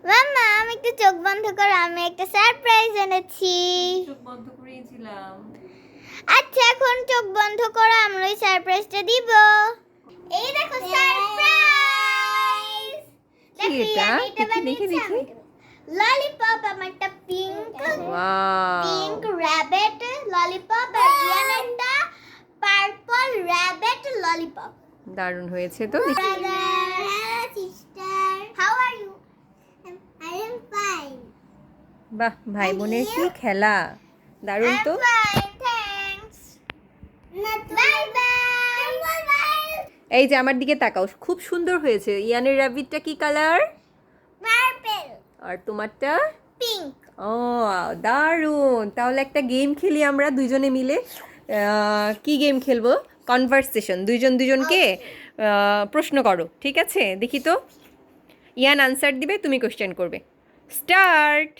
মাম্মা আমি একটু চোখ বন্ধ করো, আমি একটা সারপ্রাইজ এনেছি। চোখ বন্ধ করেছিলাম। আচ্ছা এখন চোখ বন্ধ করো, আমরা ওই সারপ্রাইজটা দিব। এই দেখো সারপ্রাইজ। কি এটা? দেখি। ললিপপ, আমারটা pink wow, pink rabbit lollipop, আর ইয়ানেরটা পার্পল র‍্যাবিট ললিপপ। দারুণ হয়েছে তো। দেখি। Sister, how are you? I am fine. বাহ, ভাই বোনের কি খেলা, দারুণ তো। I'm fine, thanks. Bye bye. এই যে আমার দিকে তাকাও, খুব সুন্দর হয়েছে। ইয়ানের র্যাবিটটা কি কালার? Purple. আর তোমারটা? Pink. ও দারুণ। তাহলে একটা গেম খেলি আমরা দুইজনে মিলে। কি গেম খেলবো? কনভারসেশন, দুইজনকে প্রশ্ন করো, ঠিক আছে? দেখি তো। ইয়ান আনসার দিবে, তুমি কোশ্চেন করবে। Start.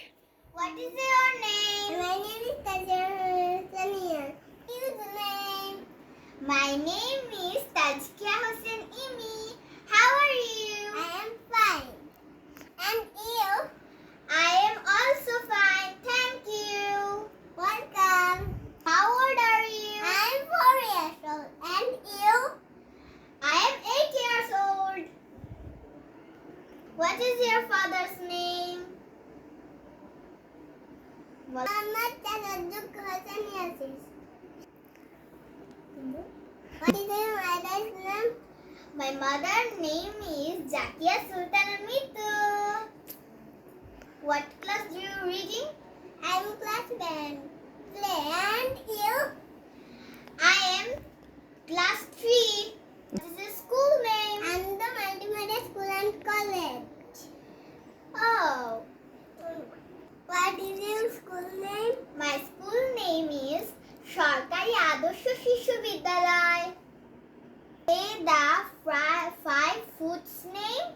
What is your name? My name is Tania. His name. My name is Tajkia Hussain Imi. How are you? I am fine. And you? I am also fine. Thank you. Welcome. How old are you? I am 4 years old. And you? I am 8 years old. What is your father's name? Muhammad Tasadduq Hassan Yasir. What is your mother's name? My mother's name is Zakia Sultan Mitu. What class do you reading? I am class 10. And you? I am class 3. What is your school name? I am the Multimedia School and College. Oh. What is your school name? My school name is Sharkari Adorsho Shishu Vidyalay. Say the 5 fruits name.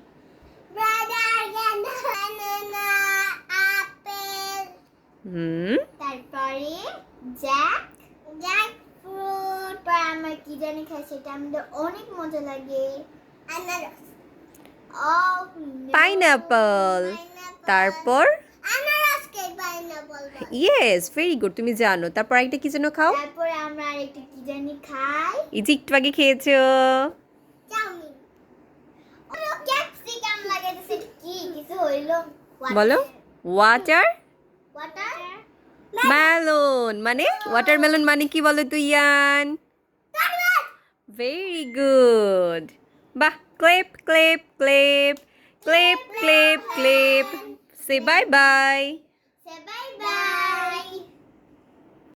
Brother, banana, apple. তারপরে Jack fruit. পর আমরা কি জানি খাই, সেটা আমাদের অনেক মজা লাগে। আনারস। পাইনাপল। তারপর? আনারস কে পাইনাপল বলে। ইয়েস, ভেরি গুড, তুমি জানো। তারপর একটা কি যেন খাও? তারপরে আমরা আরেকটা কি জানি খাই। এই যে একটু আগে খেয়েছো। চাউমিন। ওরে ক্যাপসিকাম লাগাইছে, কি কিছু হইলো? বলো। Water watermelon. মানে ওয়াটারমেলন মানে কি বলো তো ইয়ান? Very good. বাহ, clap clap clap clap clap clap. Say bye bye. Say by